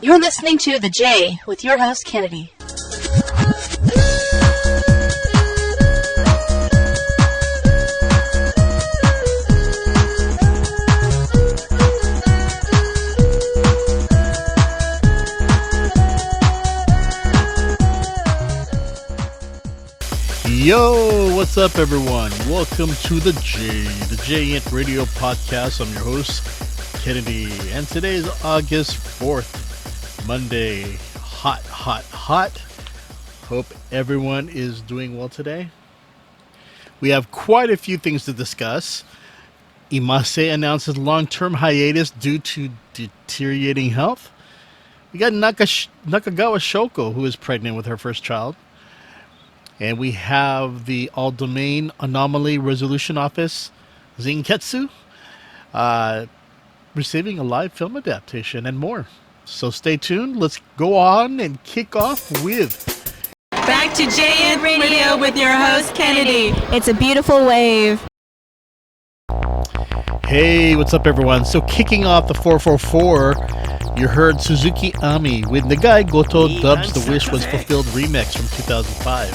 You're listening to The J with your host, Kennedy. Yo, what's up, everyone? Welcome to The ENT Radio Podcast. I'm your host, Kennedy, and today is August 4th, Monday. Hot. Hope everyone is doing well today. We have quite a few things to discuss. Imase announces long-term hiatus due to deteriorating health. We got Nakagawa Shoko, who is pregnant with her first child. And we have the All-Domain Anomaly Resolution Office, Zinketsu, receiving a live film adaptation and more. So stay tuned. Let's go on and kick off with... Back to JN Radio with your host, Kennedy. It's a beautiful wave. Hey, what's up, everyone? So kicking off the 444, you heard Suzuki Ami with Nagai Goto Dubs The Wish Was Fulfilled remix from 2005.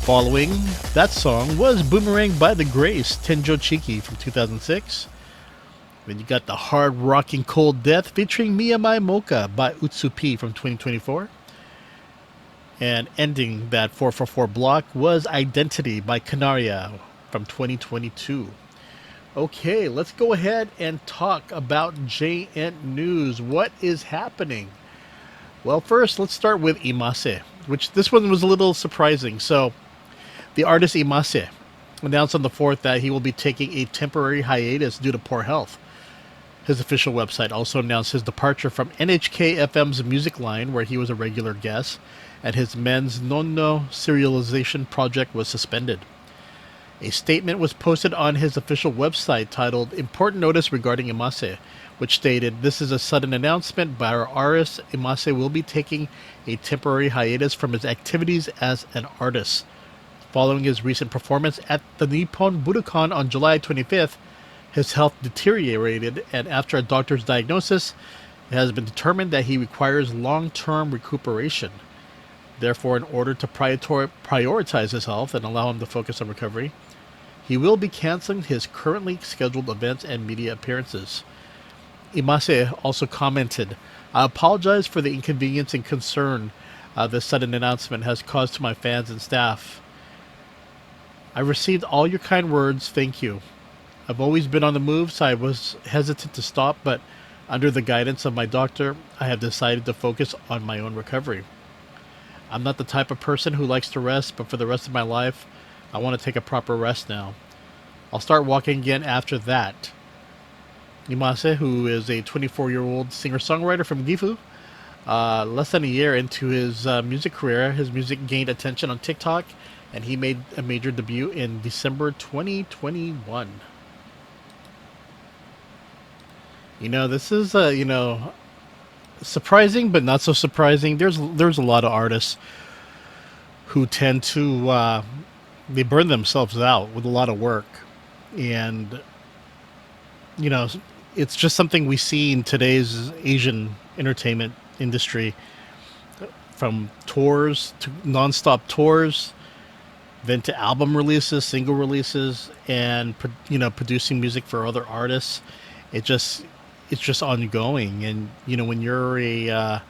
Following that song was Boomerang by The Grace, Tenjo Chiki from 2006. Then you got the hard-rocking Cold Death featuring Miyamai Mocha by Utsupi from 2024. And ending that 444 block was Identity by Canaria from 2022. Okay, let's go ahead and talk about JN News. What is happening? Well, first, let's start with Imase, which this one was a little surprising. So, the artist Imase announced on the 4th that he will be taking a temporary hiatus due to poor health. His official website also announced his departure from NHK FM's music line, where he was a regular guest, and his men's Nonno serialization project was suspended. A statement was posted on his official website titled Important Notice Regarding Imase, which stated, "This is a sudden announcement by our artist. Imase will be taking a temporary hiatus from his activities as an artist. Following his recent performance at the Nippon Budokan on July 25th, his health deteriorated, and after a doctor's diagnosis, it has been determined that he requires long-term recuperation. Therefore, in order to prioritize his health and allow him to focus on recovery, he will be canceling his currently scheduled events and media appearances." Imase also commented, "I apologize for the inconvenience and concern this sudden announcement has caused to my fans and staff. I received all your kind words, thank you. I've always been on the move, so I was hesitant to stop, but under the guidance of my doctor, I have decided to focus on my own recovery. I'm not the type of person who likes to rest, but for the rest of my life, I want to take a proper rest now. I'll start walking again after that." Imase, who is a 24-year-old singer-songwriter from Gifu, less than a year into his music career, his music gained attention on TikTok, and he made a major debut in December 2021. This is, surprising, but not so surprising. There's a lot of artists who tend to, they burn themselves out with a lot of work. And, it's just something we see in today's Asian entertainment industry. From tours to non-stop tours, then to album releases, single releases, and producing music for other artists. It's just ongoing. And when you're a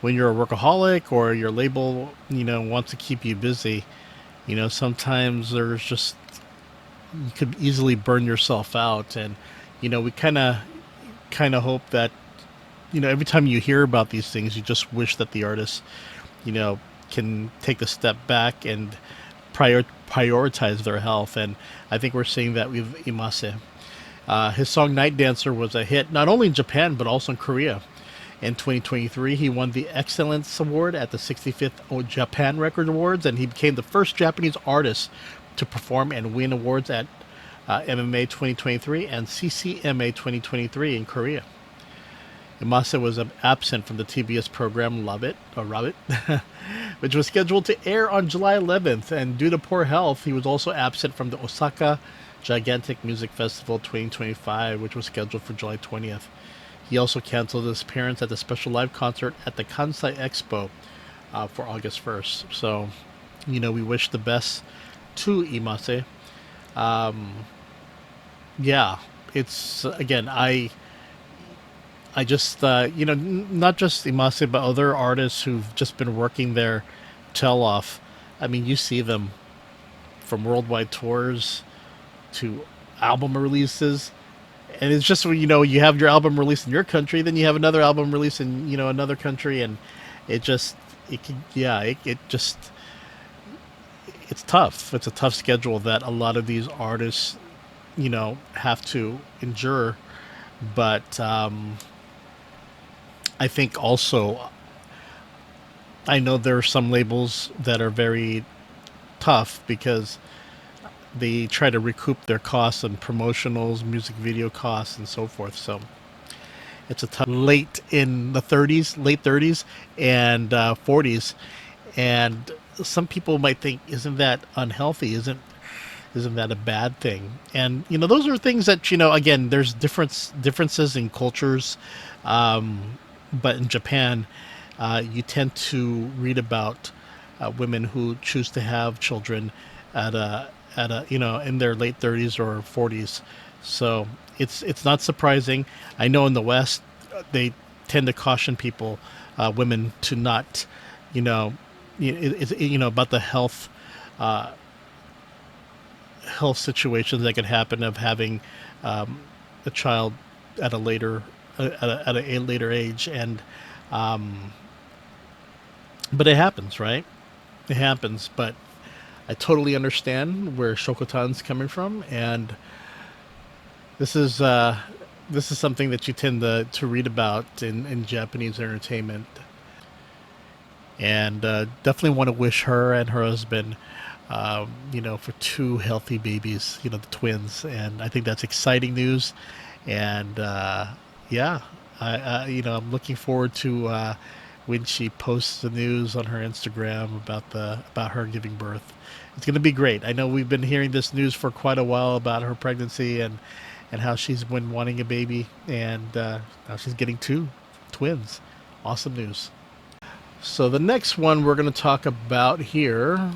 workaholic or your label wants to keep you busy, sometimes there's just, you could easily burn yourself out. And we kind of hope that every time you hear about these things, you just wish that the artist can take a step back and prioritize their health. And I think we're seeing that with Imase. His song Night Dancer was a hit not only in Japan but also in Korea. In 2023, he won the Excellence Award at the 65th Japan Record Awards, and he became the first Japanese artist to perform and win awards at MMA 2023 and CCMA 2023 in Korea. Imase was absent from the TBS program Rabbit, which was scheduled to air on July 11th, and due to poor health, he was also absent from the Osaka Gigantic Music Festival 2025, which was scheduled for July 20th. He also canceled his appearance at the special live concert at the Kansai Expo for August 1st. So, we wish the best to Imase. Yeah, it's, again, I just, not just Imase, but other artists who've just been working their tail off. I mean, you see them from worldwide tours to album releases. And it's just, you have your album released in your country, then you have another album released in, another country. And it's tough. It's a tough schedule that a lot of these artists, have to endure. But I think also, I know there are some labels that are very tough because they try to recoup their costs on promotionals, music video costs, and so forth. So it's a tough late 30s and 40s. And some people might think, isn't that unhealthy? Isn't that a bad thing? And, those are things that, again, there's differences in cultures. But in Japan, you tend to read about women who choose to have children at a in their late 30s or 40s. So it's not surprising. I know in the West they tend to caution people, women, to not, about the health situations that could happen of having a child at a later age, and but it happens, right? It happens, but I totally understand where Shokotan's coming from, and this is something that you tend to read about in Japanese entertainment, and definitely want to wish her and her husband, for 2 healthy babies, the twins, and I think that's exciting news, and I'm looking forward to when she posts the news on her Instagram about her giving birth. It's going to be great. I know we've been hearing this news for quite a while about her pregnancy and how she's been wanting a baby, and now she's getting 2 twins. Awesome news. So the next one we're going to talk about here,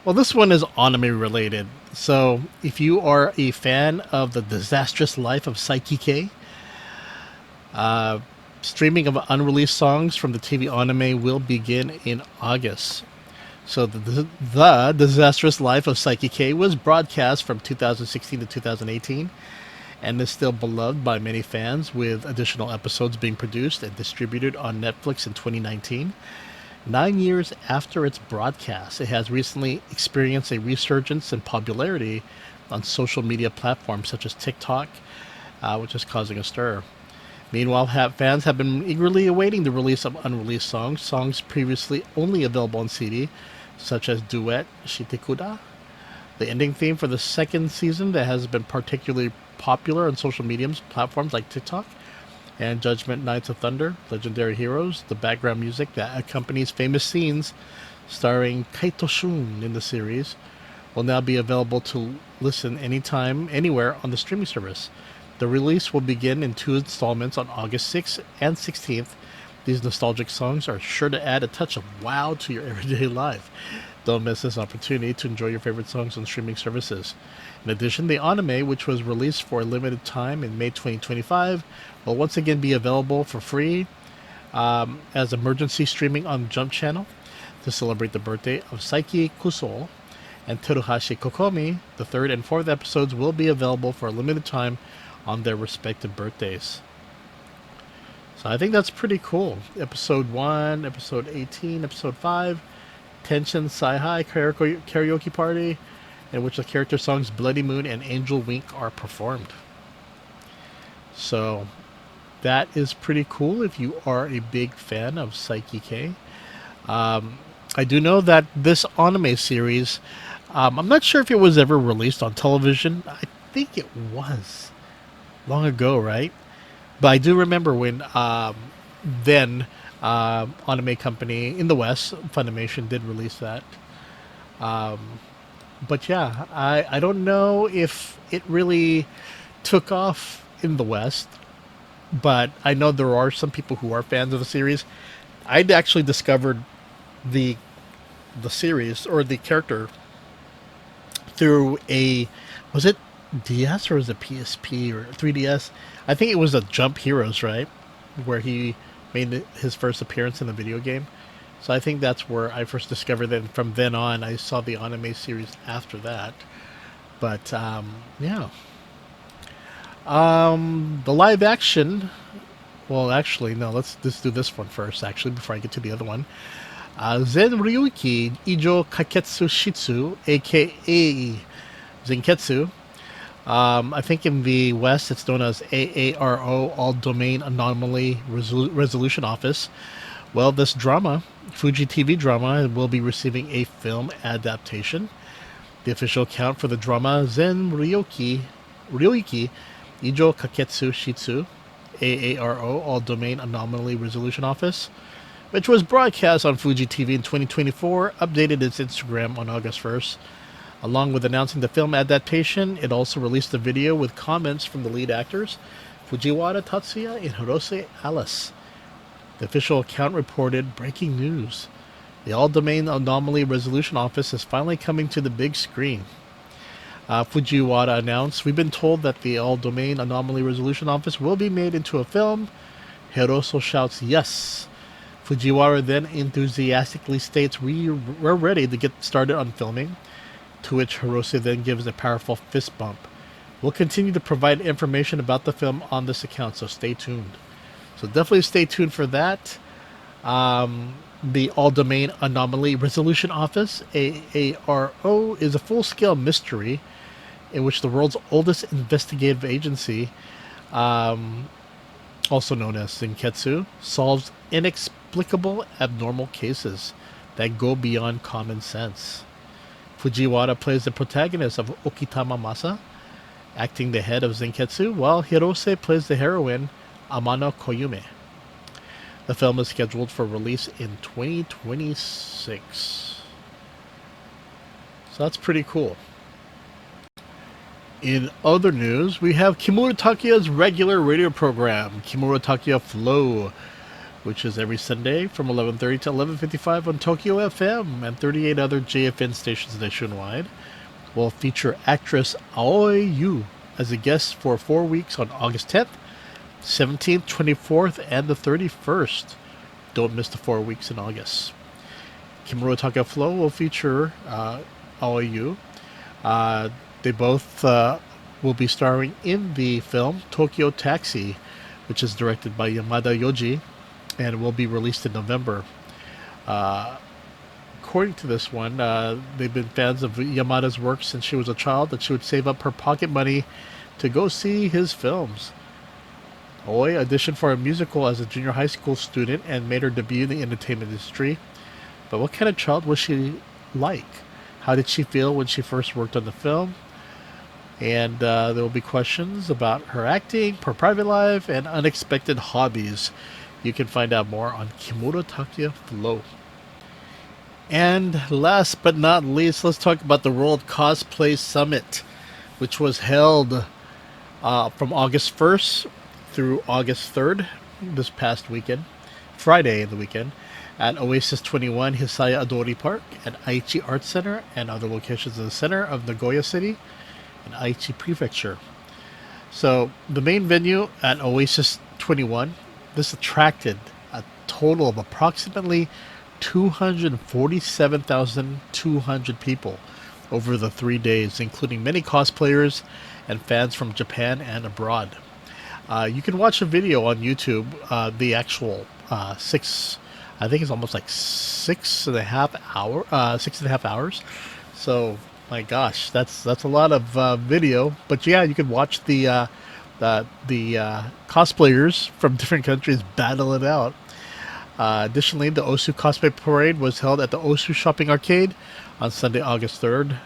well, this one is anime related. So if you are a fan of the disastrous life of Saiki K, streaming of unreleased songs from the TV anime will begin in August. So the disastrous life of Saiki K was broadcast from 2016 to 2018 and is still beloved by many fans, with additional episodes being produced and distributed on Netflix in 2019. 9 years after its broadcast, it has recently experienced a resurgence in popularity on social media platforms such as TikTok, which is causing a stir. Meanwhile, fans have been eagerly awaiting the release of unreleased songs previously only available on CD, such as Duet Shitekuda, the ending theme for the second season that has been particularly popular on social media platforms like TikTok, and Judgment Knights of Thunder, Legendary Heroes, the background music that accompanies famous scenes starring Kaito Shun in the series, will now be available to listen anytime, anywhere on the streaming service. The release will begin in 2 installments on August 6th and 16th. These nostalgic songs are sure to add a touch of wow to your everyday life. Don't miss this opportunity to enjoy your favorite songs on streaming services. In addition, the anime, which was released for a limited time in May 2025, will once again be available for free as emergency streaming on Jump Channel to celebrate the birthday of Saiki Kuso and Teruhashi Kokomi. The 3rd and 4th episodes will be available for a limited time on their respective birthdays. So I think that's pretty cool. Episode 1, Episode 18, Episode 5, Tenshin Sai-Hai Karaoke Party, in which the character songs Bloody Moon and Angel Wink are performed. So that is pretty cool if you are a big fan of Saiki K. I do know that this anime series, I'm not sure if it was ever released on television. I think it was long ago, right? But I do remember when anime company in the West, Funimation, did release that. But yeah, I don't know if it really took off in the West, but I know there are some people who are fans of the series. I'd actually discovered the series or the character through was it DS or was it PSP or 3DS? I think it was a Jump Heroes, right? Where he made his first appearance in the video game. So I think that's where I first discovered it. And from then on, I saw the anime series after that. But, yeah. The live action... Well, actually, no, let's do this one first, actually, before I get to the other one. Zen Ryuki Ijo Kaketsu Shitsu, a.k.a. Zenketsu. I think in the West it's known as AARO, All Domain Anomaly Resolution Office. Well, this drama, Fuji TV drama, will be receiving a film adaptation. The official account for the drama, Zen Ryuki Ijo Kaketsu Shitsu, AARO, All Domain Anomaly Resolution Office, which was broadcast on Fuji TV in 2024, updated its Instagram on August 1st. Along with announcing the film adaptation, it also released a video with comments from the lead actors, Fujiwara Tatsuya and Hirose Alice. The official account reported breaking news. The All-Domain Anomaly Resolution Office is finally coming to the big screen. Fujiwara announced, "We've been told that the All-Domain Anomaly Resolution Office will be made into a film." Hirose shouts, "Yes." Fujiwara then enthusiastically states, "We're ready to get started on filming." To which Hirose then gives a powerful fist bump. We'll continue to provide information about the film on this account, so stay tuned. So definitely stay tuned for that. The All-Domain Anomaly Resolution Office, AARO, is a full-scale mystery in which the world's oldest investigative agency, also known as Zenketsu, solves inexplicable abnormal cases that go beyond common sense. Fujiwara plays the protagonist of Okitama Masa, acting the head of Zenketsu, while Hirose plays the heroine, Amano Koyume. The film is scheduled for release in 2026. So that's pretty cool. In other news, we have Kimura Takiya's regular radio program, Kimura Takiya Flow, which is every Sunday from 11:30 to 11:55 on Tokyo FM and 38 other JFN stations nationwide. Will feature actress Aoi Yu as a guest for 4 weeks on August 10th, 17th, 24th, and the 31st. Don't miss the 4 weeks in August. Kimura Takiya Flow will feature Aoi Yu. They both will be starring in the film Tokyo Taxi, which is directed by Yamada Yoji, and will be released in November. According to this one, they've been fans of Yamada's work since she was a child, that she would save up her pocket money to go see his films. Aoi auditioned for a musical as a junior high school student and made her debut in the entertainment industry. But what kind of child was she like? How did she feel when she first worked on the film? And there will be questions about her acting, her private life, and unexpected hobbies. You can find out more on Kimura Takiya Flow. And last but not least, let's talk about the World Cosplay Summit, which was held from August 1st through August 3rd, this past weekend, Friday in the weekend, at Oasis 21 Hisaya Adori Park, at Aichi Arts Center, and other locations in the center of Nagoya City and Aichi Prefecture. So the main venue at Oasis 21, this attracted a total of approximately 247,200 people over the 3 days, including many cosplayers and fans from Japan and abroad. You can watch a video on YouTube, the actual I think it's almost like 6.5 hours. So my gosh, that's a lot of video. But yeah, you can watch the cosplayers from different countries battle it out. Additionally, the Osu Cosplay Parade was held at the Osu Shopping Arcade on Sunday, August 3rd.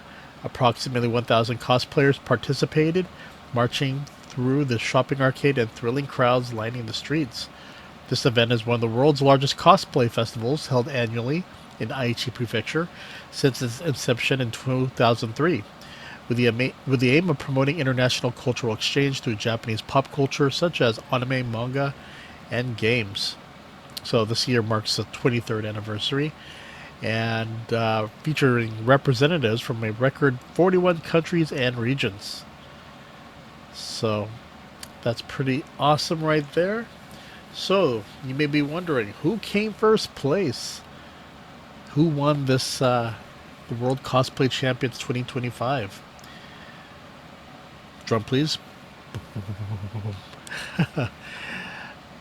Approximately 1,000 cosplayers participated, marching through the shopping arcade and thrilling crowds lining the streets. This event is one of the world's largest cosplay festivals, held annually in Aichi Prefecture since its inception in 2003, with the aim of promoting international cultural exchange through Japanese pop culture such as anime, manga, and games. So this year marks the 23rd anniversary, and featuring representatives from a record 41 countries and regions. So that's pretty awesome right there. So you may be wondering, who came first place? Who won this the World Cosplay Champions 2025? Drum please.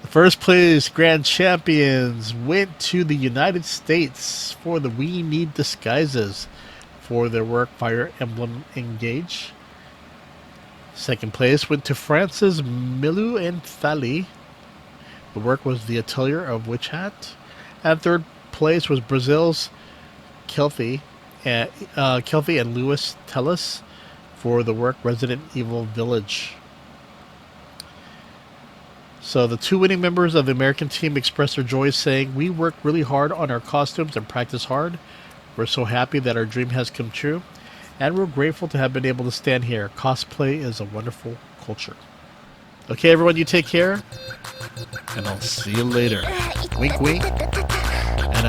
The first place grand champions went to the United States for the We Need Disguises for their work Fire Emblem Engage. Second place went to France's Milou and Thali. The work was The Atelier of Witch Hat. And third place was Brazil's Kelfie and Louis Tellis for the work Resident Evil Village. So the two winning members of the American team expressed their joy, saying, "We worked really hard on our costumes and practiced hard. We're so happy that our dream has come true, and we're grateful to have been able to stand here. Cosplay is a wonderful culture." Okay, everyone, you take care, and I'll see you later. Wink, wink, and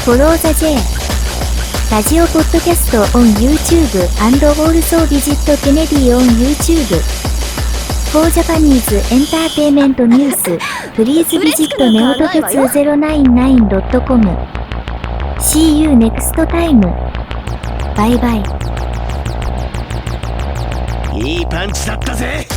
Follow the J. ラジオポッドキャスト on YouTube and also visit Kennedy on YouTube. For Japanese Entertainment News, please visit neotok209.com. See you next time. Bye bye. いいパンチだったぜ。